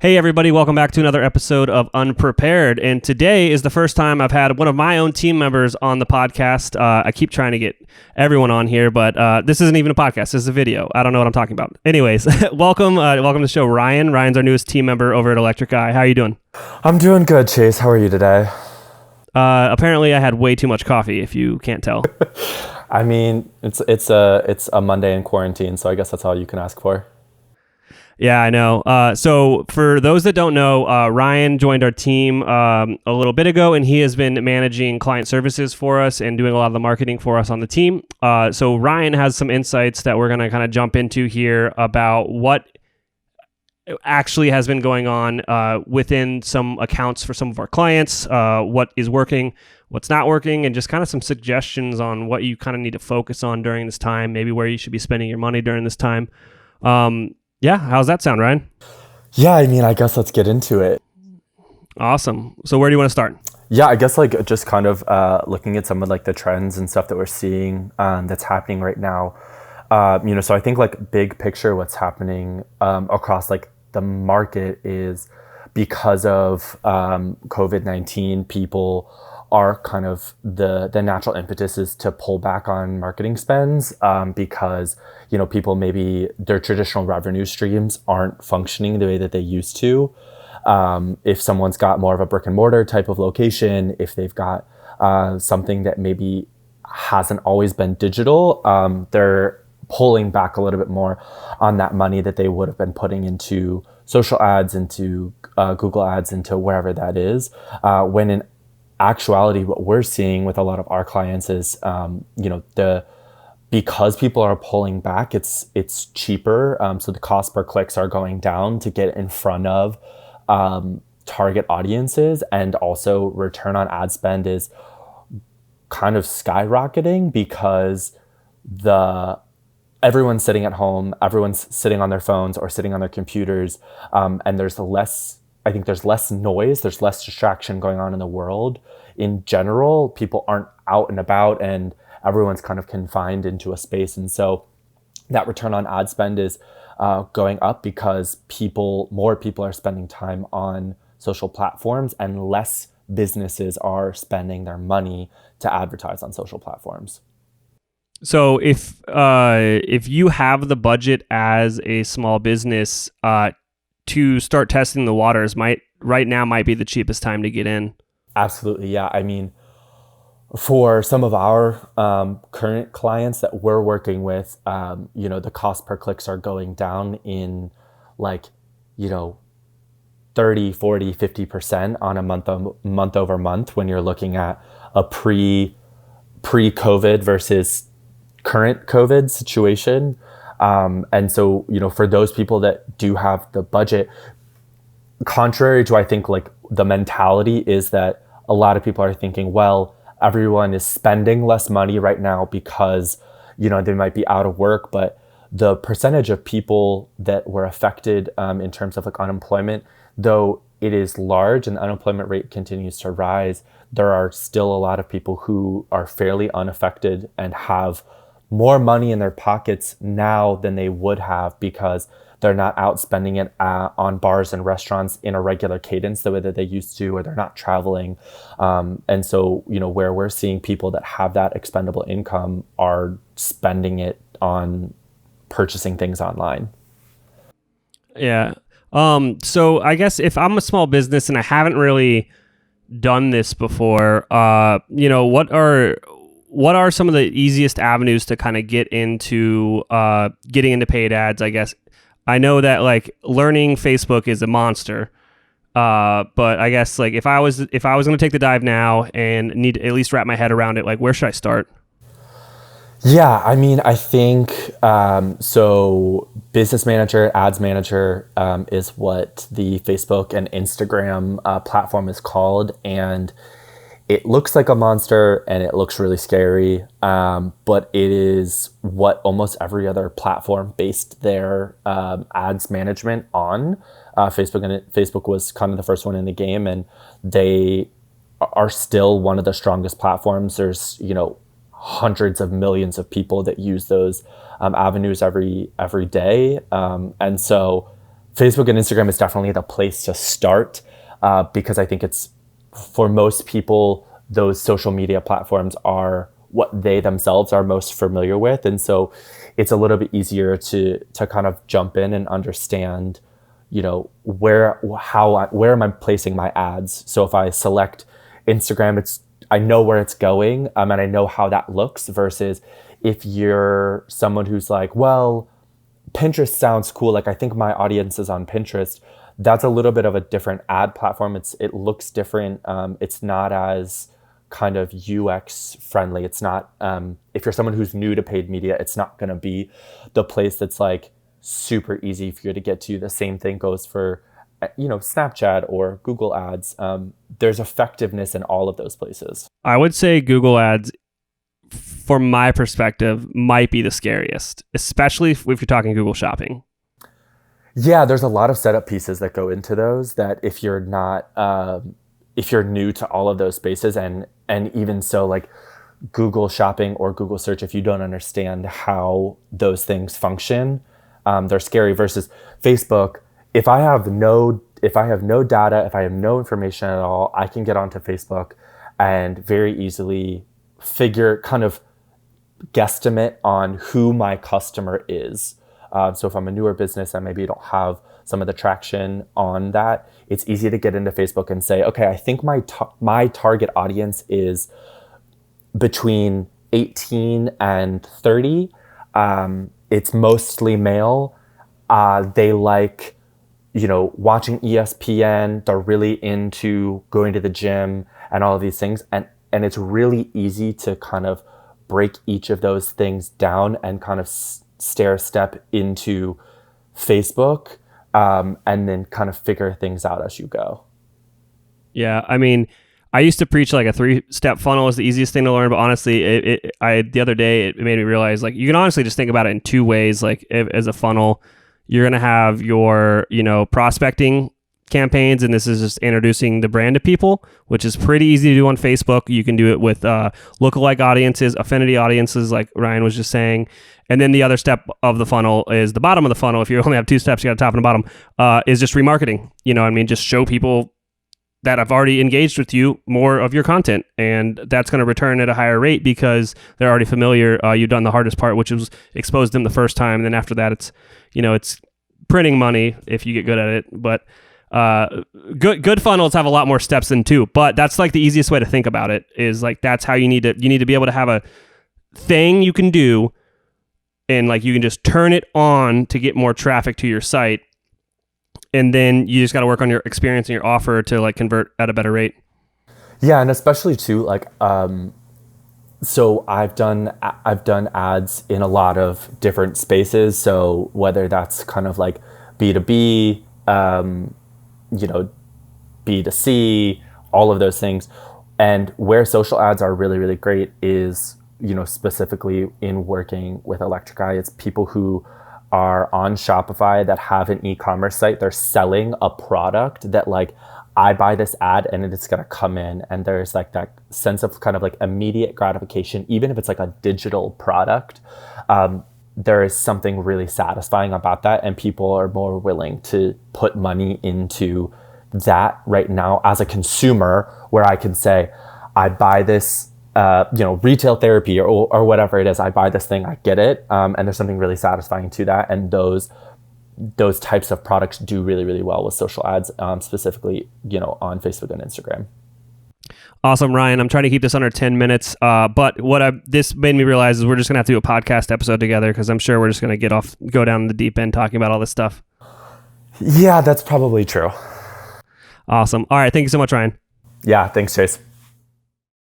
Hey everybody, welcome back to another episode of Unprepared. And today is the first time I've had one of my own team members on the podcast. I keep trying to get everyone on here, but this isn't even a podcast. This is a video. I don't know what I'm talking about. Anyways, welcome to the show, Ryan. Ryan's our newest team member over at Electric Eye. How are you doing? I'm doing good, Chase. How are you today? Apparently I had way too much coffee, if you can't tell. I mean, it's a Monday in quarantine, so I guess that's all you can ask for. Yeah, I know. So for those that don't know, Ryan joined our team a little bit ago, and he has been managing client services for us and doing a lot of the marketing for us on the team. So Ryan has some insights that we're going to kind of jump into here about what actually has been going on within some accounts for some of our clients, what is working, what's not working, and just kind of some suggestions on what you kind of need to focus on during this time, maybe where you should be spending your money during this time. Yeah, how's that sound, Ryan? Yeah, I mean, I guess let's get into it. Awesome. So where do you want to start? Yeah, I guess like just kind of looking at some of like the trends and stuff that we're seeing that's happening right now. So I think like big picture, what's happening across like the market is because of COVID-19, people are kind of the natural impetus is to pull back on marketing spends because, people maybe their traditional revenue streams aren't functioning the way that they used to. If someone's got more of a brick and mortar type of location, if they've got something that maybe hasn't always been digital, they're pulling back a little bit more on that money that they would have been putting into social ads, into Google ads, into wherever that is, when in actuality, what we're seeing with a lot of our clients is, because people are pulling back, it's cheaper. So the cost per clicks are going down to get in front of target audiences, and also return on ad spend is kind of skyrocketing because everyone's sitting at home, everyone's sitting on their phones or sitting on their computers, and there's less noise, there's less distraction going on in the world. In general, people aren't out and about and everyone's kind of confined into a space. And so that return on ad spend is going up because more people are spending time on social platforms and less businesses are spending their money to advertise on social platforms. So if you have the budget as a small business, to start testing the waters right now might be the cheapest time to get in. Absolutely. Yeah. I mean, for some of our current clients that we're working with, the cost per clicks are going down in 30, 40, 50% on a month over month when you're looking at a pre-COVID versus current COVID situation. And so, for those people that do have the budget, contrary to, I think, like the mentality is that a lot of people are thinking, well, everyone is spending less money right now because, they might be out of work, but the percentage of people that were affected in terms of like unemployment, though it is large and the unemployment rate continues to rise, there are still a lot of people who are fairly unaffected and have more money in their pockets now than they would have because they're not out spending it on bars and restaurants in a regular cadence the way that they used to, or they're not traveling. And so, where we're seeing people that have that expendable income are spending it on purchasing things online. Yeah. So I guess if I'm a small business and I haven't really done this before, what are some of the easiest avenues to kind of get into getting into paid ads, I guess? I know that like learning Facebook is a monster, but I guess like if I was going to take the dive now and need to at least wrap my head around it, like where should I start? Yeah, I mean, I think so. Business Manager, Ads Manager is what the Facebook and Instagram platform is called, and it looks like a monster and it looks really scary, but it is what almost every other platform based their ads management on. Facebook was kind of the first one in the game, and they are still one of the strongest platforms. There's hundreds of millions of people that use those avenues every day, and so Facebook and Instagram is definitely the place to start, because I think it's, for most people, those social media platforms are what they themselves are most familiar with. And so it's a little bit easier to kind of jump in and understand, where am I placing my ads? So if I select Instagram, I know where it's going, and I know how that looks, versus if you're someone who's like, well, Pinterest sounds cool. Like, I think my audience is on Pinterest. That's a little bit of a different ad platform. It looks different. It's not as kind of UX friendly. It's not, if you're someone who's new to paid media, it's not going to be the place that's like super easy for you to get to. The same thing goes for, Snapchat or Google ads. There's effectiveness in all of those places. I would say Google ads, from my perspective, might be the scariest, especially if you're talking Google Shopping. Yeah, there's a lot of setup pieces that go into those that if you're not, if you're new to all of those spaces, and even so, like Google Shopping or Google Search, if you don't understand how those things function, they're scary. Versus Facebook, if I have no data, if I have no information at all, I can get onto Facebook and very easily kind of guesstimate on who my customer is. So if I'm a newer business and maybe don't have some of the traction on that, it's easy to get into Facebook and say, okay, I think my target audience is between 18 and 30. It's mostly male. They like, watching ESPN. They're really into going to the gym and all of these things. And it's really easy to kind of break each of those things down and kind of stair step into Facebook, and then kind of figure things out as you go. Yeah, I mean, I used to preach like a 3-step funnel is the easiest thing to learn, but honestly, the other day it made me realize, like, you can honestly just think about it in 2 ways. Like, as a funnel, you're gonna have your prospecting campaigns, and this is just introducing the brand to people, which is pretty easy to do on Facebook. You can do it with lookalike audiences, affinity audiences, like Ryan was just saying. And then the other step of the funnel is the bottom of the funnel. If you only have 2 steps, you got a top and a bottom, is just remarketing. Just show people that have already engaged with you more of your content, and that's going to return at a higher rate because they're already familiar. You've done the hardest part, which was expose them the first time. And then after that, it's printing money if you get good at it. But good funnels have a lot more steps than 2, but that's like the easiest way to think about it, is like, that's how you need to be able to have a thing you can do, and like you can just turn it on to get more traffic to your site. And then you just got to work on your experience and your offer to like convert at a better rate. Yeah. And especially too, like, so I've done ads in a lot of different spaces. So whether that's kind of like B2B, B2C, all of those things. And where social ads are really, really great is, specifically in working with Electric Eye, it's people who are on Shopify that have an e-commerce site. They're selling a product that, like, I buy this ad and it's going to come in, and there's like that sense of kind of like immediate gratification, even if it's like a digital product. There is something really satisfying about that, and people are more willing to put money into that right now as a consumer, where I can say, I buy this, retail therapy or whatever it is. I buy this thing, I get it. And there's something really satisfying to that. And those types of products do really, really well with social ads, specifically, on Facebook and Instagram. Awesome, Ryan. I'm trying to keep this under 10 minutes. But this made me realize is we're just going to have to do a podcast episode together, because I'm sure we're just going to go down the deep end talking about all this stuff. Yeah, that's probably true. Awesome. All right. Thank you so much, Ryan. Yeah. Thanks, Chase.